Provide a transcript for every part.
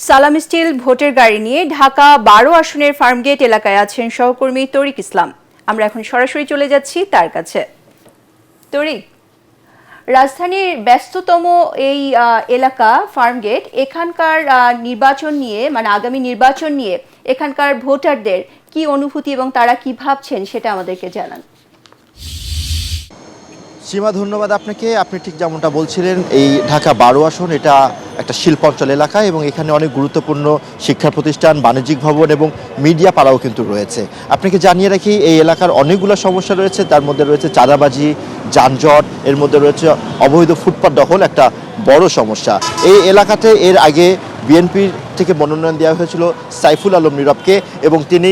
সালাম স্টিল ভোটের গাড়ি নিয়ে ঢাকা ১২ আসনের ফার্মগেট এলাকায় আছেন সহকর্মী তরিক ইসলাম। আমরা এখন সরাসরি চলে যাচ্ছি তার কাছে। তরিক, রাজধানীর ব্যস্ততম এই এলাকা ফার্মগেট, এখানকার নির্বাচন নিয়ে মানে আগামী নির্বাচন নিয়ে এখানকার ভোটারদের কি অনুভূতি এবং তারা কি ভাবছেন সেটা আমাদেরকে জানান। সীমা, ধন্যবাদ আপনাকে। আপনি ঠিক যেমনটা বলছিলেন, এই ঢাকা ১২ আসন এটা একটা শিল্পাঞ্চল এলাকা এবং এখানে অনেক গুরুত্বপূর্ণ শিক্ষা প্রতিষ্ঠান, বাণিজ্যিক ভবন এবং মিডিয়া পাড়াও কিন্তু রয়েছে। আপনাকে জানিয়ে রাখি, এই এলাকার অনেকগুলো সমস্যা রয়েছে। তার মধ্যে রয়েছে চাঁদাবাজি, যানজট, এর মধ্যে রয়েছে অবৈধ ফুটপাত দখল, একটা বড় সমস্যা। এই এলাকাতে এর আগে বিএনপির থেকে মনোনয়ন দেওয়া হয়েছিল সাইফুল আলম নীরবকে এবং তিনি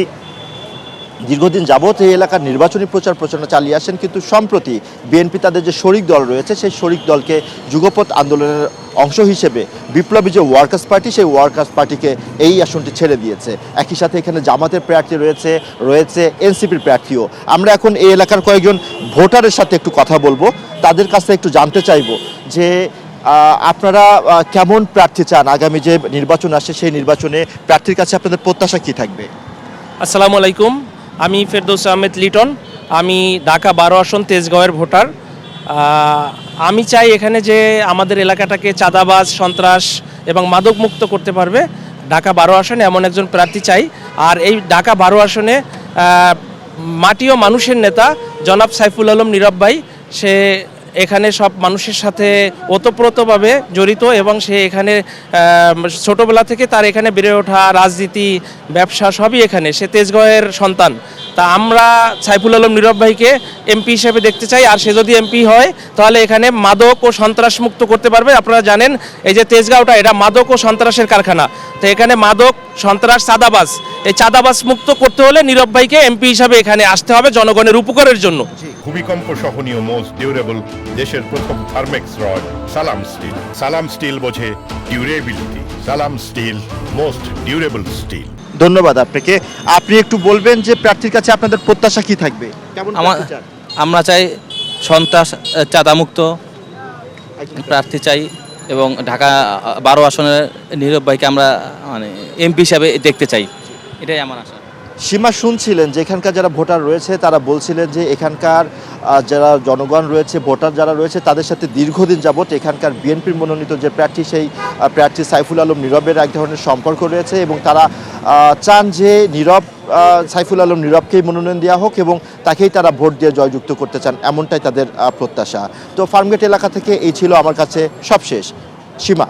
দীর্ঘদিন যাবৎ এই এলাকার নির্বাচনী প্রচারণা চালিয়ে আসেন। কিন্তু সম্প্রতি বিএনপি তাদের যে শরিক দল রয়েছে সেই শরিক দলকে যুগপৎ আন্দোলনের অংশ হিসেবে বিপ্লবী যে ওয়ার্কার্স পার্টি, সেই ওয়ার্কার্স পার্টিকে এই আসনটি ছেড়ে দিয়েছে। একই সাথে এখানে জামাতের প্রার্থী রয়েছে এনসিপির প্রার্থীও। আমরা এখন এই এলাকার কয়েকজন ভোটারের সাথে একটু কথা বলবো, তাদের কাছে একটু জানতে চাইব যে আপনারা কেমন প্রার্থী চান। আগামী যে নির্বাচন আসছে সেই নির্বাচনে প্রার্থীর কাছে আপনাদের প্রত্যাশা কী থাকবে? আসসালামু আলাইকুম, আমি ফেরদৌস আহমেদ লিটন। আমি ঢাকা ১২ আসন তেজগাঁওয়ের ভোটার। আমি চাই এখানে যে আমাদের এলাকাটাকে চাঁদাবাজ, সন্ত্রাস এবং মাদক মুক্ত করতে পারবে ঢাকা ১২ আসনে এমন একজন প্রার্থী চাই। আর এই ঢাকা ১২ আসনে মাটি ও মানুষের নেতা জনাব সাইফুল আলম নীরব ভাই, সে এখানে সব মানুষের সাথে ওতপ্রোতভাবে জড়িত এবং সে এখানে ছোটোবেলা থেকে তার এখানে বেড়ে ওঠা, রাজনীতি, ব্যবসা সবই এখানে, সে তেজগাঁওয়ের সন্তান। তা আমরা সাইফুল আলম নীরব ভাইকে এমপি হিসেবে দেখতে চাই। আর সে যদি এমপি হয় তাহলে এখানে মাদক ও সন্ত্রাস মুক্ত করতে পারবে। আপনারা জানেন এই যে তেজগাঁওটা, এটা মাদক ও সন্ত্রাসের কারখানা। তো এখানে মাদক, সন্ত্রাস, চাঁদাবাজ, এই চাঁদাবাজ মুক্ত করতে হলে নীরব ভাইকে এমপি হিসাবে এখানে আসতে হবে জনগণের উপকারের জন্য। ভূমিকম্প সহনীয় মোস্ট ডিউরেবল দেশের প্রথম থার্মেক্স রড সালাম স্টিল। সালাম স্টিল বোঝে ডিউরেবিলিটি। সালাম স্টিল, মোস্ট ডিউরেবল স্টিল। ধন্যবাদ আপনাকে। আপনি একটু বলবেন যে প্রার্থীর কাছে আপনাদের প্রত্যাশা কি থাকবে? আমরা চাই সন্ত্রাস, চাঁদামুক্ত প্রার্থী চাই এবং ঢাকা ১২ আসনের নীরব ভাইকে আমরা মানে এমপি হিসাবে দেখতে চাই, এটাই আমার আশা। সীমা, শুনছিলেন যে এখানকার যারা ভোটার রয়েছে তারা বলছিলেন যে এখানকার যারা জনগণ রয়েছে, ভোটার যারা রয়েছে, তাদের সাথে দীর্ঘদিন যাবৎ এখানকার বিএনপির মনোনীত যে প্রার্থী, সেই প্রার্থী সাইফুল আলম নীরবের এক ধরনের সম্পর্ক রয়েছে এবং তারা চান যে সাইফুল আলম নীরবকেই মনোনয়ন দেওয়া হোক এবং তাকেই তারা ভোট দিয়ে জয়যুক্ত করতে চান, এমনটাই তাদের প্রত্যাশা। তো ফার্মগেট এলাকা থেকে এই ছিল আমার কাছে সবশেষ। সীমা।